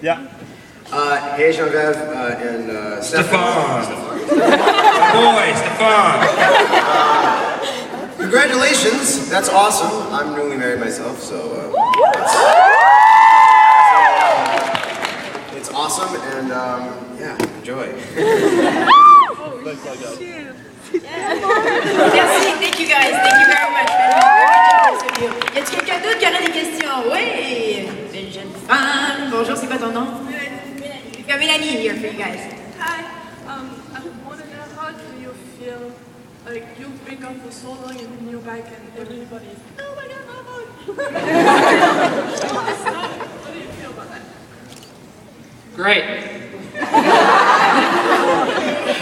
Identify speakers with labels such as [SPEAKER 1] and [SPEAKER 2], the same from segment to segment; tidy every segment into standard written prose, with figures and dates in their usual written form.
[SPEAKER 1] Yeah.
[SPEAKER 2] Hey, Jean-Gav and
[SPEAKER 3] Stefan. Boy, Stefan.
[SPEAKER 2] Congratulations, that's awesome. I'm newly married myself, so it's awesome, and yeah, enjoy.
[SPEAKER 4] Merci, thank you guys, thank you very much. Y a-t-il quelqu'un d'autre qui aurait des questions? Oui, belle jeune femme. Bonjour, c'est quoi ton nom? We've got Mélanie here for you guys.
[SPEAKER 5] Hi, I want to know how do you feel like you've been gone for so long and then you're back and everybody's, oh my god, Mama! What do you feel about that?
[SPEAKER 6] Great.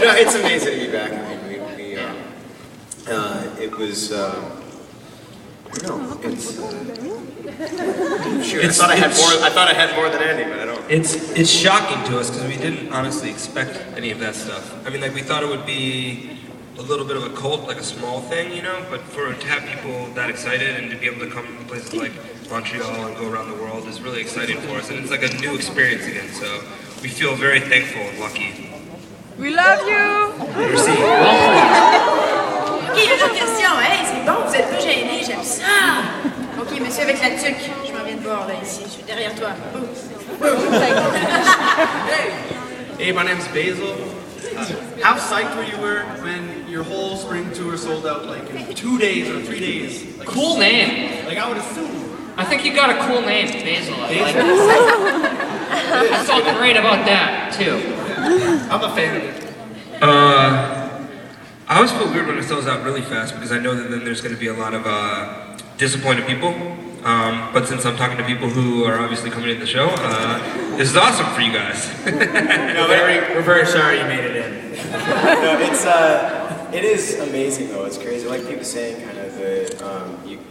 [SPEAKER 2] No, it's amazing to be back. I mean, it was, I don't know, it's, sure, I thought I had more than Andy, but I don't.
[SPEAKER 3] It's shocking to us because we didn't honestly expect any of that stuff. I mean, like we thought it would be a little bit of a cult, like a small thing, you know, but to have people that excited and to be able to come to places like Montreal and go around the world is really exciting for us, and it's like a new experience again, so we feel very thankful and lucky.
[SPEAKER 5] We love you!
[SPEAKER 3] Merci.
[SPEAKER 4] Ok, il y a une autre question. Hey, c'est bon, vous êtes pas gênés, j'aime ça. Ok, monsieur avec la tuque, je m'en viens de voir là, ici, je suis derrière toi.
[SPEAKER 1] Hey, my name's Basil. How psyched were you when your whole spring tour sold out like in 2 days or 3 days? Like,
[SPEAKER 6] Cool name.
[SPEAKER 1] Like I would assume.
[SPEAKER 6] I think you got a cool name, Basil. I like it. I felt great about that, too.
[SPEAKER 1] I'm a fan of it.
[SPEAKER 3] I always feel weird when it sells out really fast because I know that then there's going to be a lot of disappointed people. But since I'm talking to people who are obviously coming to the show, this is awesome for you guys.
[SPEAKER 1] No, we're very sorry you made it in.
[SPEAKER 2] No, it is amazing though. It's crazy. Like people saying, kind of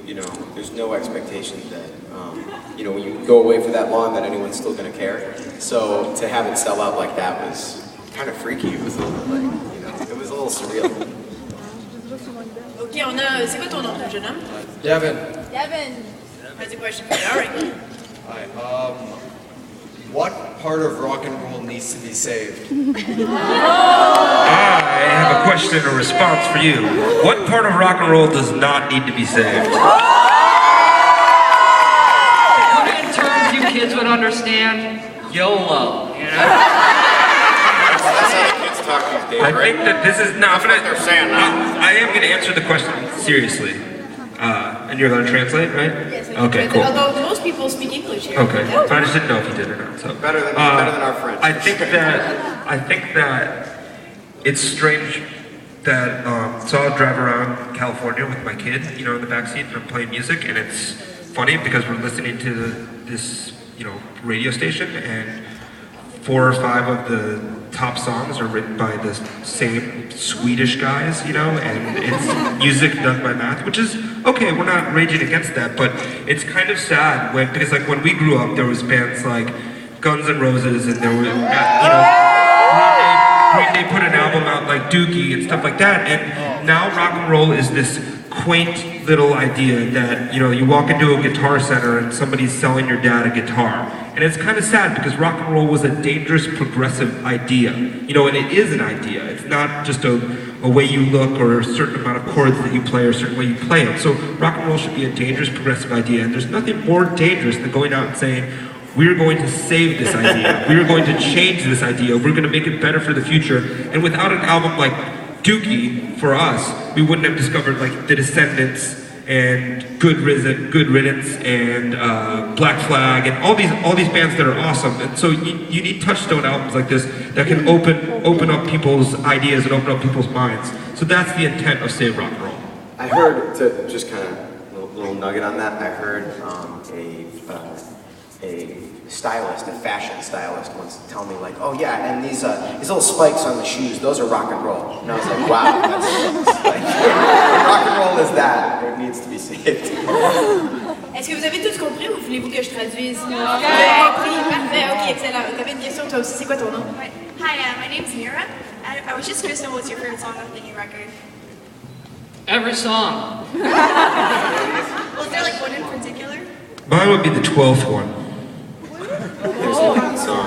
[SPEAKER 2] you know, there's no expectation that you know when you go away for that long that anyone's still going to care. So to have it sell out like that was kind of freaky. It was a little like, you know, it was a little surreal.
[SPEAKER 4] Ok, on a. C'est quoi ton nom, jeune homme?
[SPEAKER 1] Devin.
[SPEAKER 4] Devin. That's a question for you. All right.
[SPEAKER 7] Hi. What part of rock and roll needs to be saved?
[SPEAKER 3] I have a question or response for you. What part of rock and roll does not need to be saved?
[SPEAKER 6] Put it in terms you kids would understand, YOLO, you know?
[SPEAKER 2] That's how the kids talk these days,
[SPEAKER 3] I
[SPEAKER 2] right?
[SPEAKER 3] think that this is not.
[SPEAKER 2] That's what they're saying now.
[SPEAKER 3] I am going to answer the question seriously, and you're going to translate, right?
[SPEAKER 4] Yes,
[SPEAKER 3] Okay, cool.
[SPEAKER 4] Although most people speak English here.
[SPEAKER 3] Okay, I just didn't know if you did or not. So
[SPEAKER 2] Better than our French.
[SPEAKER 3] I think that it's strange that so I'll drive around California with my kid, you know, in the backseat, and I'm playing music, and it's funny because we're listening to this, you know, radio station, and 4 or 5 of the top songs are written by the same Swedish guys, you know, and it's music done by math, which is okay. We're not raging against that, but it's kind of sad because like when we grew up, there was bands like Guns N' Roses, and there were, you know, Green Day put an album out like Dookie and stuff like that, and now rock and roll is this quaint little idea that, you know, you walk into a Guitar Center and somebody's selling your dad a guitar. And it's kind of sad because rock and roll was a dangerous progressive idea. You know, and it is an idea. It's not just a way you look or a certain amount of chords that you play or a certain way you play them. So rock and roll should be a dangerous progressive idea. And there's nothing more dangerous than going out and saying, we're going to save this idea. We're going to change this idea. We're going to make it better for the future. And without an album like Dookie, for us, we wouldn't have discovered like The Descendants and Good Riddance and Black Flag and all these bands that are awesome. And so you need touchstone albums like this that can open up people's ideas and open up people's minds. So that's the intent of Save Rock and Roll.
[SPEAKER 2] I heard, to just kind of little nugget on that, I heard a stylist, a fashion stylist once tell me like, oh yeah, and these little spikes on the shoes, those are rock and roll. And I was like, wow, that's like, rock and roll is that, it needs to be saved.
[SPEAKER 4] Est-ce que vous avez tous compris ou voulez-vous que je traduise? Vous avez compris? Parfait, ok, excellent. T'avais une question toi aussi, c'est quoi ton nom?
[SPEAKER 5] Hi, my name's Mira. I was just curious to know what's your favorite song off the new record?
[SPEAKER 6] Every song.
[SPEAKER 5] Well, is there like one in particular?
[SPEAKER 3] Mine would be the 12th one.
[SPEAKER 2] There's a song.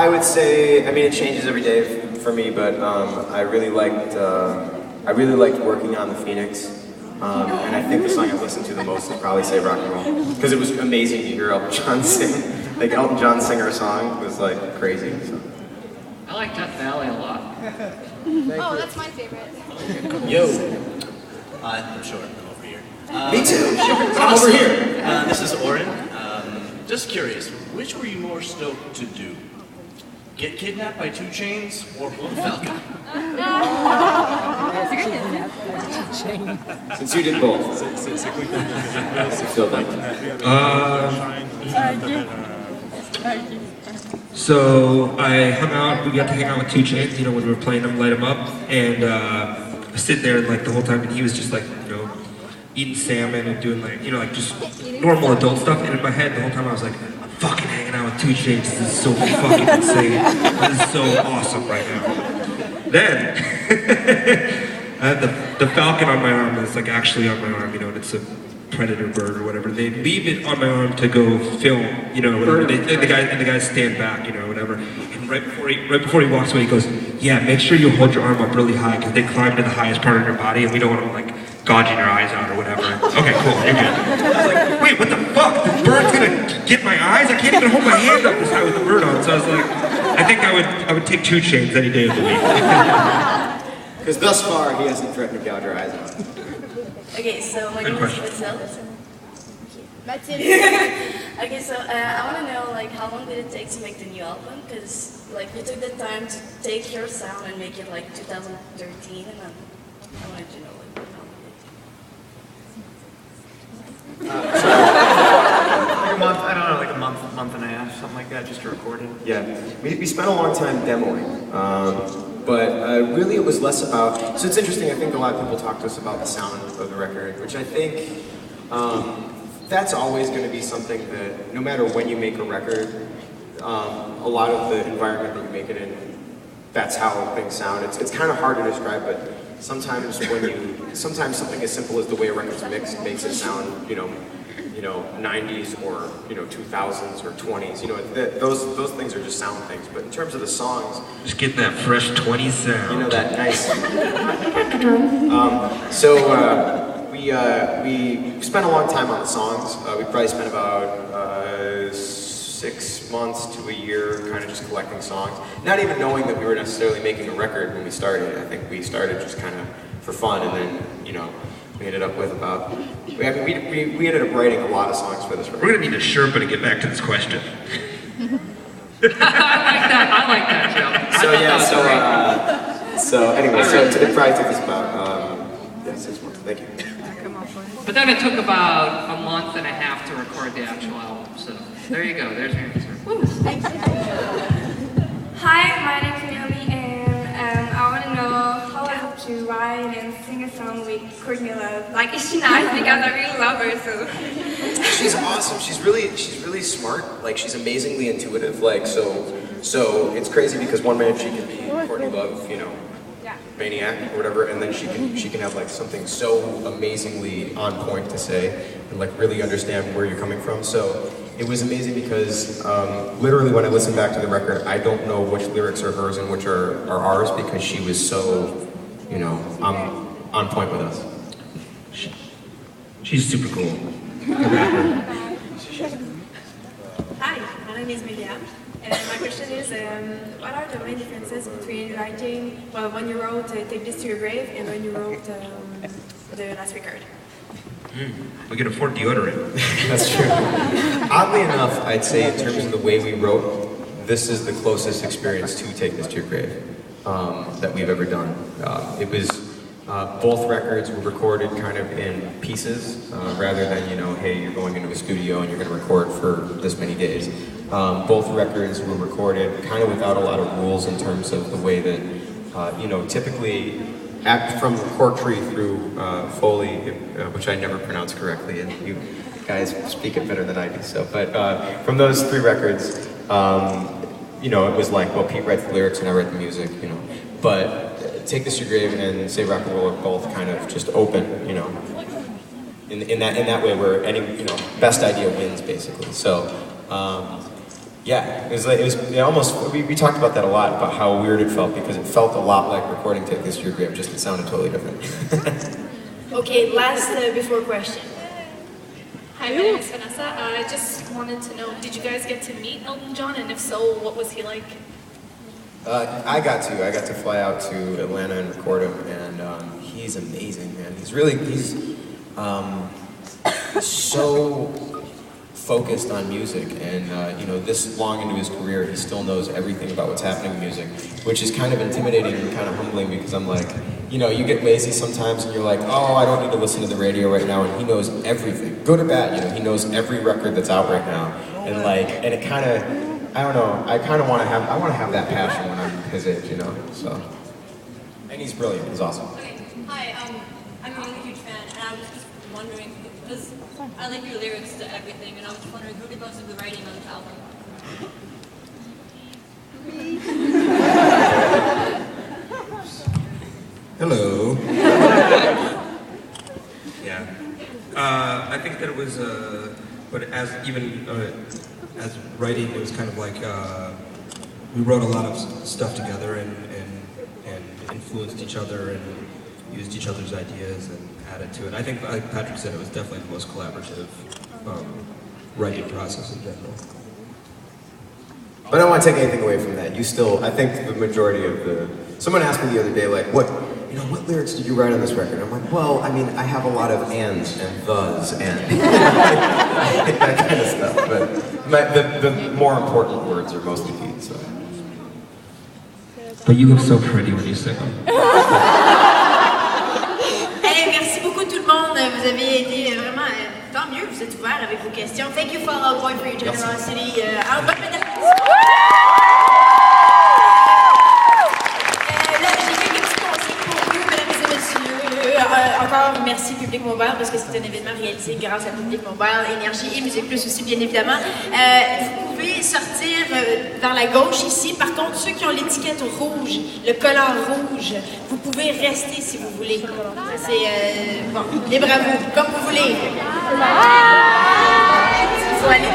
[SPEAKER 2] I would say, I mean, it changes every day for me, but I really liked working on the Phoenix. And I think the song I've listened to the most is probably Save Rock and Roll, because it was amazing to hear Elton John sing. Like Elton John sing our song was like crazy. So.
[SPEAKER 6] I like Death Valley a lot.
[SPEAKER 8] Oh, that's my favorite.
[SPEAKER 9] Yo. I'm short. I'm over here.
[SPEAKER 2] Me too.
[SPEAKER 9] I'm over here. This is Oren. Just curious, which were you more stoked to do? Get kidnapped by 2 Chainz or Blue Falcon?
[SPEAKER 2] Since you did both. Feel like.
[SPEAKER 3] So I hung out, we got to hang out with 2 Chainz, you know, when we were playing them, light them up, and I sit there like the whole time, and he was just like, you know, eating salmon and doing like, you know, like just normal adult stuff, and in my head the whole time I was like, I'm fucking hanging out with 2 Chainz, this is so fucking insane, this is so awesome right now. Then, I had the falcon on my arm, that's like actually on my arm, you know, and it's a predator bird or whatever. They leave it on my arm to go film, you know, whatever. The guys stand back, you know, whatever. And right before he walks away, he goes, "Yeah, make sure you hold your arm up really high because they climb to the highest part of your body, and we don't want to like gouging your eyes out or whatever." Okay, cool, you're good. I was like, wait, what the fuck? The bird's gonna get my eyes? I can't even hold my hand up this high with the bird on. So I was like, I think I would take 2 Chainz any day of the week.
[SPEAKER 2] Because thus far, he hasn't threatened to gouge our eyes out.
[SPEAKER 10] Okay, so my name is Marcel.
[SPEAKER 8] That's it.
[SPEAKER 10] Okay, so I want to know, like, how long did it take to make the new album? Because, like, you took the time to take your sound and make it, like, 2013, and I wanted to know, like, how long
[SPEAKER 1] Like a month, I don't know, like a month and a half, something like that, just to record it.
[SPEAKER 2] Yeah, we spent a long time demoing, but really it was less about, so it's interesting, I think a lot of people talk to us about the sound of the record, which I think that's always going to be something that, no matter when you make a record, a lot of the environment that you make it in, that's how things sound. It's kind of hard to describe, but sometimes sometimes something as simple as the way a record's mixed makes it sound, you know, 90s or, 2000s or 20s, those things are just sound things, but in terms of the songs...
[SPEAKER 3] Just getting that fresh 20s sound.
[SPEAKER 2] You know, that nice... we spent a long time on the songs. We probably spent about 6 months to a year kind of just collecting songs, not even knowing that we were necessarily making a record when we started. I think we started just kind of for fun, and then, we ended up with about... we ended up writing a lot of songs for this record.
[SPEAKER 3] We're going to need a Sherpa to get back to this question.
[SPEAKER 6] I like that, Joe.
[SPEAKER 2] So it probably took us about 6 months. Thank you.
[SPEAKER 6] But then it took about a month and a half to record the actual album, so there you go, there's your answer.
[SPEAKER 8] Thanks.
[SPEAKER 11] Hi, my name is Naomi, and I want to know how I hope to write and sing a song with Courtney Love. Like, is she nice? Because I really love her, so.
[SPEAKER 2] She's awesome. She's really smart. Like, she's amazingly intuitive. Like, so it's crazy because one minute she can be Courtney Love, maniac or whatever, and then she can have like something so amazingly on point to say and like really understand where you're coming from. So it was amazing because literally when I listen back to the record, I don't know which lyrics are hers and which are ours because she was so, on point with us.
[SPEAKER 3] She's super cool.
[SPEAKER 12] Hi, my name is Melia. And my question is, what are the main differences between writing, when you wrote Take This to Your Grave and when you wrote the last record?
[SPEAKER 3] We can afford deodorant.
[SPEAKER 2] That's true. Oddly enough, I'd say in terms of the way we wrote, this is the closest experience to Take This to Your Grave that we've ever done. It was, both records were recorded kind of in pieces, rather than, hey, you're going into a studio and you're going to record for this many days. Both records were recorded kind of without a lot of rules in terms of the way that, typically from Corkery through Foley, which I never pronounce correctly, and you guys speak it better than I do, so, but from those 3 records, it was like, well, Pete writes the lyrics and I write the music, but Take This to Your Grave and Say Rock and Roll are both kind of just open, in that way where any, best idea wins, basically, so, Yeah, it almost, we talked about that a lot, about how weird it felt, because it felt a lot like recording Take This to Your Grave, just it sounded totally different.
[SPEAKER 4] Okay, last before question.
[SPEAKER 13] Hi, my name is Vanessa. I just wanted to know, did you guys get to meet Elton John, and if so, what was he like?
[SPEAKER 2] I got to fly out to Atlanta and record him, and he's amazing, man. He's so focused on music, and you know, this long into his career, he still knows everything about what's happening in music, which is kind of intimidating and kind of humbling, because I'm like, you know, you get lazy sometimes, and you're like, oh, I don't need to listen to the radio right now, and he knows everything, good or bad. You know, he knows every record that's out right now, and it kind of, I don't know, I kind of want to have that passion when I'm his age, you know. So, and he's brilliant. He's awesome.
[SPEAKER 14] Okay. Hi, I'm a really huge fan, and I was just wondering, because I like your lyrics to everything, and I was just wondering who did most of the writing on this album?
[SPEAKER 3] Hello. Yeah. I think that it was, but as writing, it was kind of like, we wrote a lot of stuff together and influenced each other and used each other's ideas and added to it. I think, like Patrick said, it was definitely the most collaborative writing process in general.
[SPEAKER 2] But I don't want to take anything away from that. I think the majority of someone asked me the other day, like, what lyrics did you write on this record? I'm like, well, I mean, I have a lot of ands and thes and that kind of stuff, but the more important words are mostly Pete, so.
[SPEAKER 3] But you look so pretty when you sing them.
[SPEAKER 4] Hey, merci beaucoup tout le monde. Vous avez été vraiment, tant mieux, vous êtes ouverts avec vos questions. Thank you, Fall Out Boy, for your generosity. Alors, bonne médaille. Là, j'ai quelques petits conseils pour vous, mesdames et messieurs. Encore merci Public Mobile, parce que c'est un événement réalisé grâce à Public Mobile, Énergie et Musique Plus aussi, bien évidemment. Vous pouvez sortir dans la gauche ici. Par contre, ceux qui ont l'étiquette rouge, le collant rouge, vous pouvez rester si vous voulez. C'est bon, libre à vous, comme vous voulez. Il faut aller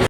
[SPEAKER 4] dans